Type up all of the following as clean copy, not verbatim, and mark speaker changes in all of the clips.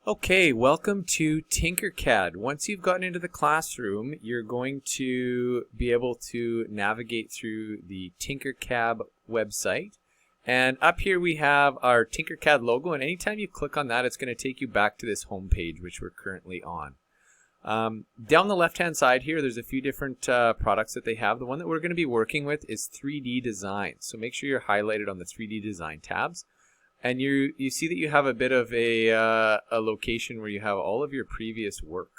Speaker 1: Okay, welcome to TinkerCad. Once you've gotten into the classroom, you're going to be able to navigate through the TinkerCad website. And up here we have our TinkerCad logo, and anytime you click on that, it's going to take you back to this home page, which we're currently on. Down the left-hand side here, there's a few different products that they have. The one that we're going to be working with is 3D design. So make sure you're highlighted on the 3D design tabs. And you see that you have a bit of a location where you have all of your previous work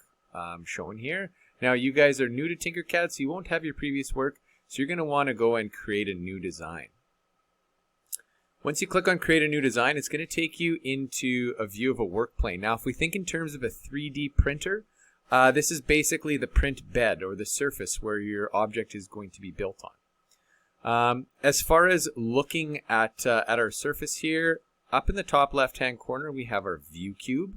Speaker 1: shown here. Now you guys are new to TinkerCad, so you won't have your previous work. So you're going to want to go and create a new design. Once you click on create a new design, it's going to take you into a view of a work plane. Now if we think in terms of a 3D printer, this is basically the print bed or the surface where your object is going to be built on. As far as looking at our surface here, up in the top left-hand corner, we have our view cube,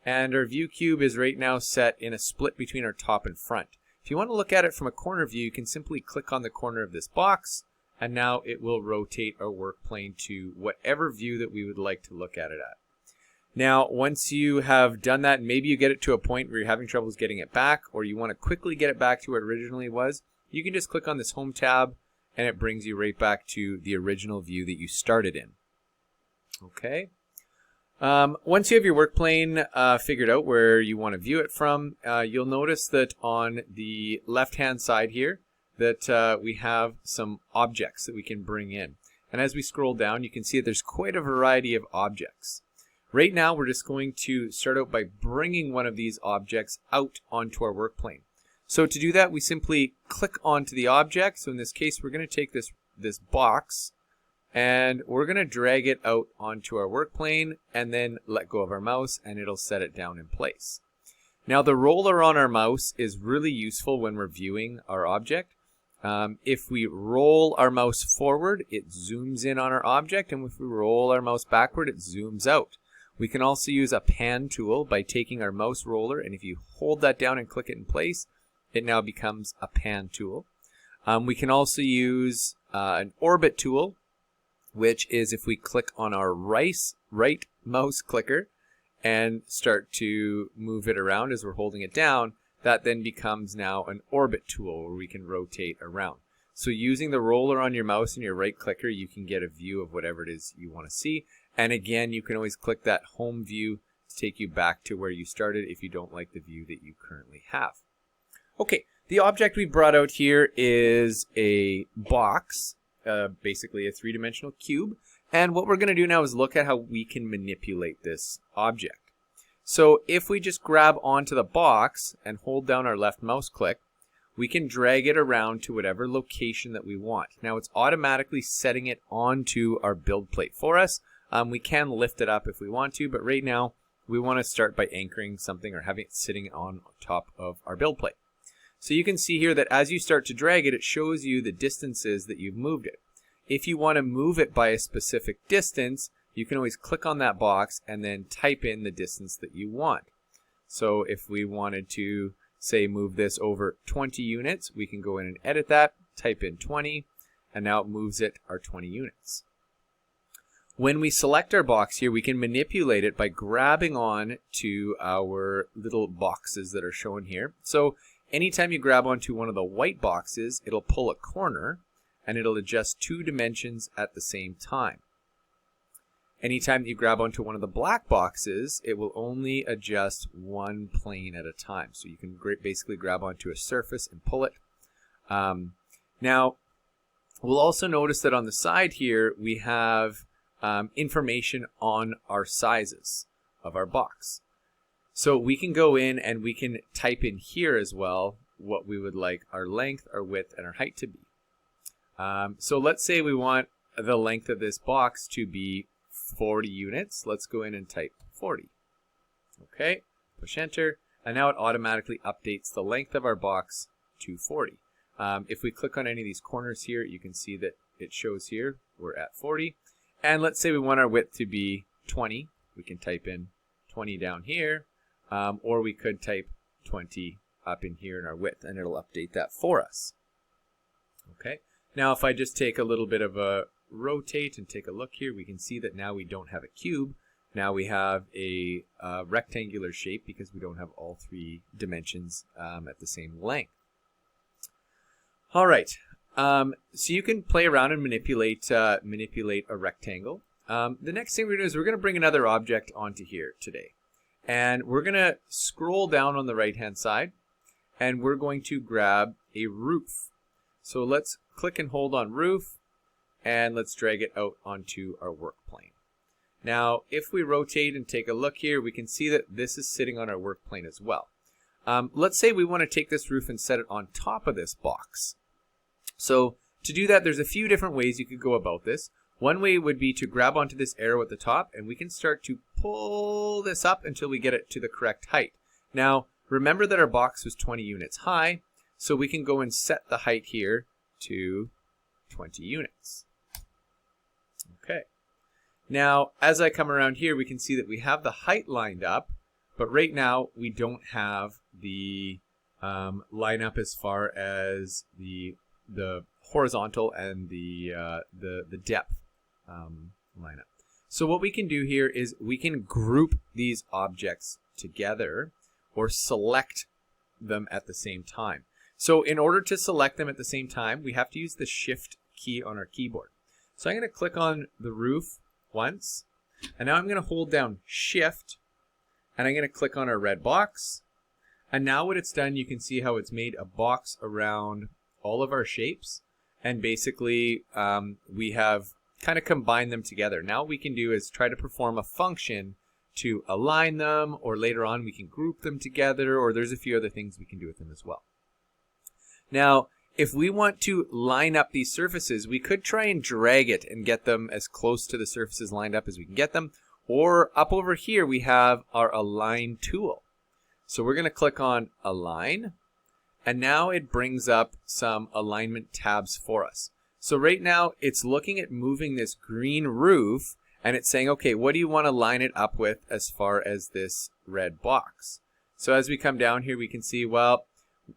Speaker 1: and our view cube is right now set in a split between our top and front. If you want to look at it from a corner view, you can simply click on the corner of this box, and now it will rotate our work plane to whatever view that we would like to look at it at. Now, once you have done that, maybe you get it to a point where you're having troubles getting it back, or you want to quickly get it back to where it originally was, you can just click on this home tab, and it brings you right back to the original view that you started in. Okay. Once you have your work plane figured out where you want to view it from, you'll notice that on the left-hand side here that we have some objects that we can bring in. And as we scroll down, you can see that there's quite a variety of objects. Right now, we're just going to start out by bringing one of these objects out onto our work plane. So to do that, we simply click onto the object. So in this case, we're going to take this box, and we're going to drag it out onto our work plane and then let go of our mouse, and it'll set it down in place. Now the roller on our mouse is really useful when we're viewing our object. If we roll our mouse forward, it zooms in on our object, and if we roll our mouse backward, it zooms out. We can also use a pan tool by taking our mouse roller, and if you hold that down and click it in place, it now becomes a pan tool. We can also use an orbit tool, which is if we click on our right mouse clicker and start to move it around as we're holding it down, that then becomes now an orbit tool where we can rotate around. So using the roller on your mouse and your right clicker, you can get a view of whatever it is you want to see. And again, you can always click that home view to take you back to where you started if you don't like the view that you currently have. Okay, the object we brought out here is a box. Basically a three-dimensional cube, and what we're going to do now is look at how we can manipulate this object. So if we just grab onto the box and hold down our left mouse click, we can drag it around to whatever location that we want. Now it's automatically setting it onto our build plate for us. We can lift it up if we want to, but right now we want to start by anchoring something or having it sitting on top of our build plate. So you can see here that as you start to drag it, it shows you the distances that you've moved it. If you want to move it by a specific distance, you can always click on that box and then type in the distance that you want. So if we wanted to, say, move this over 20 units, we can go in and edit that, type in 20, and now it moves it our 20 units. When we select our box here, we can manipulate it by grabbing on to our little boxes that are shown here. So anytime you grab onto one of the white boxes, it'll pull a corner and it'll adjust two dimensions at the same time. Anytime you grab onto one of the black boxes, it will only adjust one plane at a time. So you can basically grab onto a surface and pull it. Now, we'll also notice that on the side here, we have information on our sizes of our box. So we can go in and we can type in here as well what we would like our length, our width, and our height to be. So let's say we want the length of this box to be 40 units. Let's go in and type 40. Okay, push enter, and now it automatically updates the length of our box to 40. If we click on any of these corners here, you can see that it shows here we're at 40. And let's say we want our width to be 20. We can type in 20 down here, or we could type 20 up in here in our width, and it'll update that for us. Okay. Now if I just take a little bit of a rotate and take a look here, we can see that now we don't have a cube. Now we have a rectangular shape because we don't have all three dimensions at the same length. All right, so you can play around and manipulate a rectangle. The next thing we're going to do is we're going to bring another object onto here today. And we're going to scroll down on the right-hand side, and we're going to grab a roof. So let's click and hold on roof, and let's drag it out onto our work plane. Now, if we rotate and take a look here, we can see that this is sitting on our work plane as well. Let's say we want to take this roof and set it on top of this box. So to do that, there's a few different ways you could go about this. One way would be to grab onto this arrow at the top, and we can start to pull this up until we get it to the correct height. Now, remember that our box was 20 units high, so we can go and set the height here to 20 units. Okay. Now, as I come around here, we can see that we have the height lined up, but right now we don't have the line up as far as the horizontal and the depth line up. So what we can do here is we can group these objects together or select them at the same time. So in order to select them at the same time, we have to use the Shift key on our keyboard. So I'm going to click on the roof once, and now I'm going to hold down Shift, and I'm going to click on our red box. And now what it's done, you can see how it's made a box around all of our shapes, and basically we have kind of combined them together. Now what we can do is try to perform a function to align them, or later on we can group them together, or there's a few other things we can do with them as well. Now, if we want to line up these surfaces, we could try and drag it and get them as close to the surfaces lined up as we can get them. Or up over here, we have our Align tool. So we're going to click on Align, and now it brings up some alignment tabs for us. So right now, it's looking at moving this green roof, and it's saying, okay, what do you want to line it up with as far as this red box? So as we come down here, we can see, well,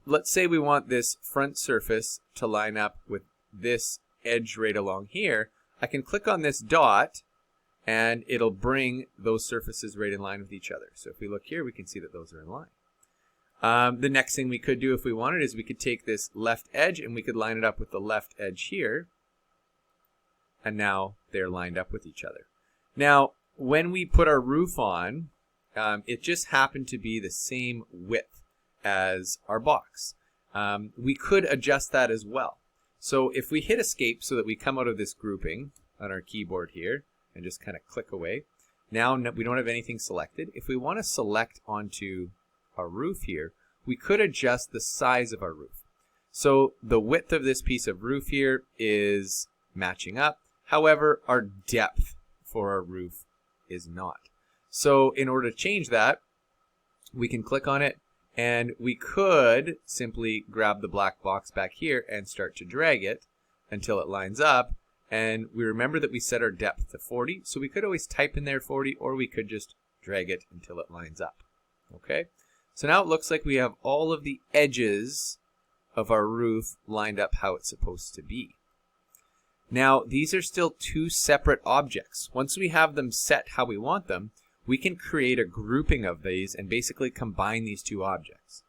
Speaker 1: let's say we want this front surface to line up with this edge right along here. I can click on this dot, and it'll bring those surfaces right in line with each other. So if we look here, we can see that those are in line. The next thing we could do if we wanted is we could take this left edge and we could line it up with the left edge here. And now they're lined up with each other. Now, when we put our roof on, it just happened to be the same width as our box. We could adjust that as well. So if we hit escape so that we come out of this grouping on our keyboard here and just kind of click away, now we don't have anything selected. If we want to select onto our roof here, we could adjust the size of our roof. So the width of this piece of roof here is matching up. However, our depth for our roof is not. So in order to change that, we can click on it, and we could simply grab the black box back here and start to drag it until it lines up. And we remember that we set our depth to 40, so we could always type in there 40, or we could just drag it until it lines up. Okay? So now it looks like we have all of the edges of our roof lined up how it's supposed to be. Now, these are still two separate objects. Once we have them set how we want them, we can create a grouping of these and basically combine these two objects.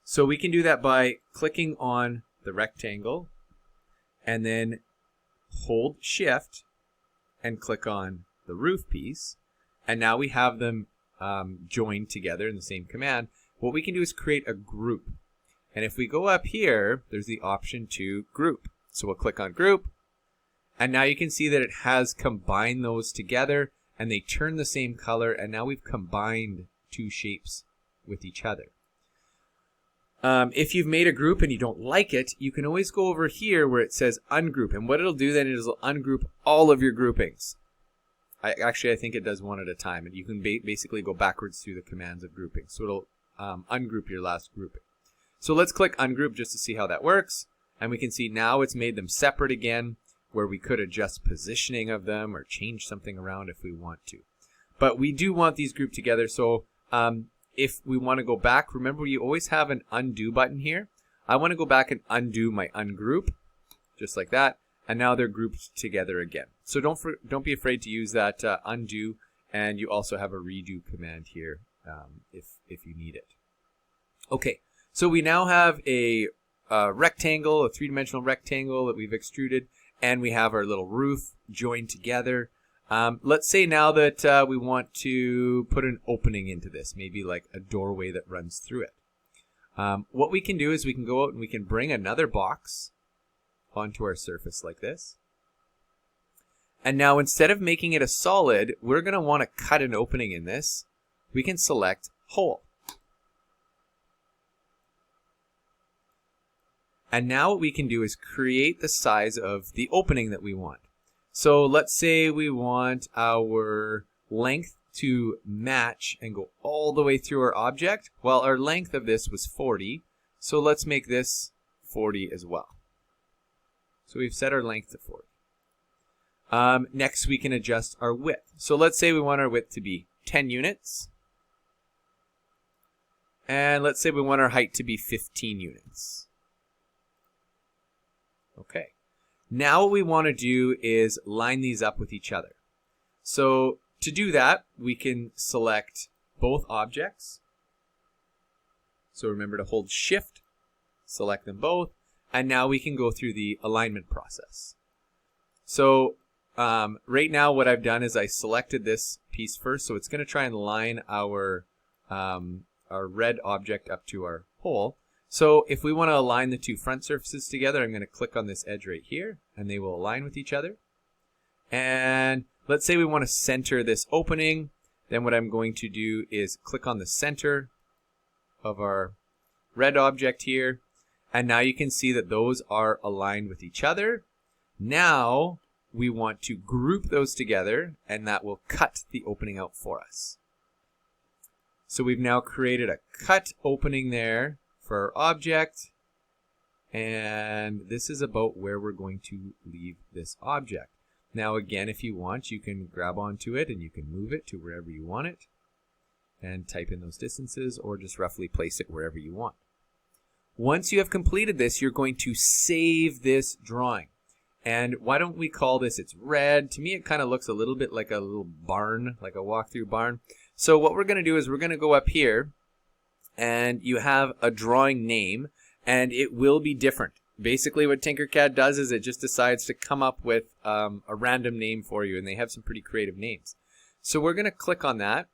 Speaker 1: So we can do that by clicking on the rectangle and then hold Shift and click on the roof piece. And now we have them joined together in the same command. What we can do is create a group. And if we go up here, there's the option to group. So we'll click on group. And now you can see that it has combined those together, and they turn the same color, and now we've combined two shapes with each other. If you've made a group and you don't like it, you can always go over here where it says ungroup, and what it'll do then is it'll ungroup all of your groupings. I think it does one at a time, and you can basically go backwards through the commands of grouping. So it'll ungroup your last grouping. So let's click ungroup just to see how that works, and we can see now it's made them separate again, where we could adjust positioning of them or change something around if we want to. But we do want these grouped together, so if we want to go back, remember you always have an undo button here. I want to go back and undo my ungroup, just like that, and now they're grouped together again. So don't be afraid to use that undo And you also have a redo command here if you need it. Okay, so we now have a rectangle, a three-dimensional rectangle that we've extruded, and we have our little roof joined together. Let's say now that we want to put an opening into this, maybe like a doorway that runs through it. What we can do is we can go out and we can bring another box onto our surface like this. And now instead of making it a solid, we're going to want to cut an opening in this. We can select hole. And now what we can do is create the size of the opening that we want. So let's say we want our length to match and go all the way through our object. Well, our length of this was 40, so let's make this 40 as well. So we've set our length to 40. Next, we can adjust our width. So let's say we want our width to be 10 units. And let's say we want our height to be 15 units. Okay. Now what we want to do is line these up with each other. So to do that, we can select both objects. So remember to hold Shift, select them both, and now we can go through the alignment process. So right now what I've done is I selected this piece first, so it's going to try and line our red object up to our hole. So if we want to align the two front surfaces together, I'm going to click on this edge right here, and they will align with each other. And let's say we want to center this opening. Then what I'm going to do is click on the center of our red object here. And now you can see that those are aligned with each other. Now we want to group those together, and that will cut the opening out for us. So we've now created a cut opening there for our object, and this is about where we're going to leave this object. Now again, if you want, you can grab onto it and you can move it to wherever you want it and type in those distances, or just roughly place it wherever you want. Once you have completed this, you're going to save this drawing. And why don't we call this, it's red. To me, it kind of looks a little bit like a little barn, like a walk-through barn. So what we're going to do is we're going to go up here, and you have a drawing name, and it will be different. Basically what TinkerCad does is it just decides to come up with a random name for you, and they have some pretty creative names. So we're going to click on that,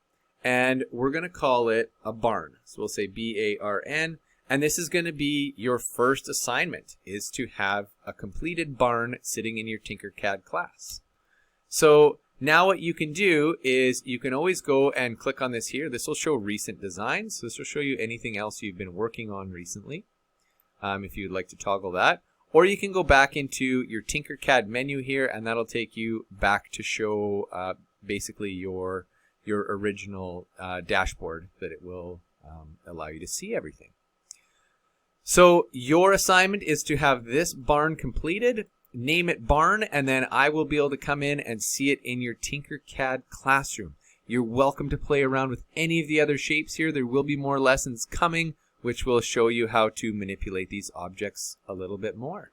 Speaker 1: and we're going to call it a barn. So we'll say B-A-R-N, and this is going to be your first assignment, is to have a completed barn sitting in your TinkerCad class. So now what you can do is you can always go and click on this here. This will show recent designs. So this will show you anything else you've been working on recently, if you'd like to toggle that. Or you can go back into your TinkerCad menu here, and that'll take you back to show basically your original dashboard that it will allow you to see everything. So your assignment is to have this barn completed. Name it barn, and then I will be able to come in and see it in your TinkerCad classroom. You're welcome to play around with any of the other shapes here. There will be more lessons coming which will show you how to manipulate these objects a little bit more.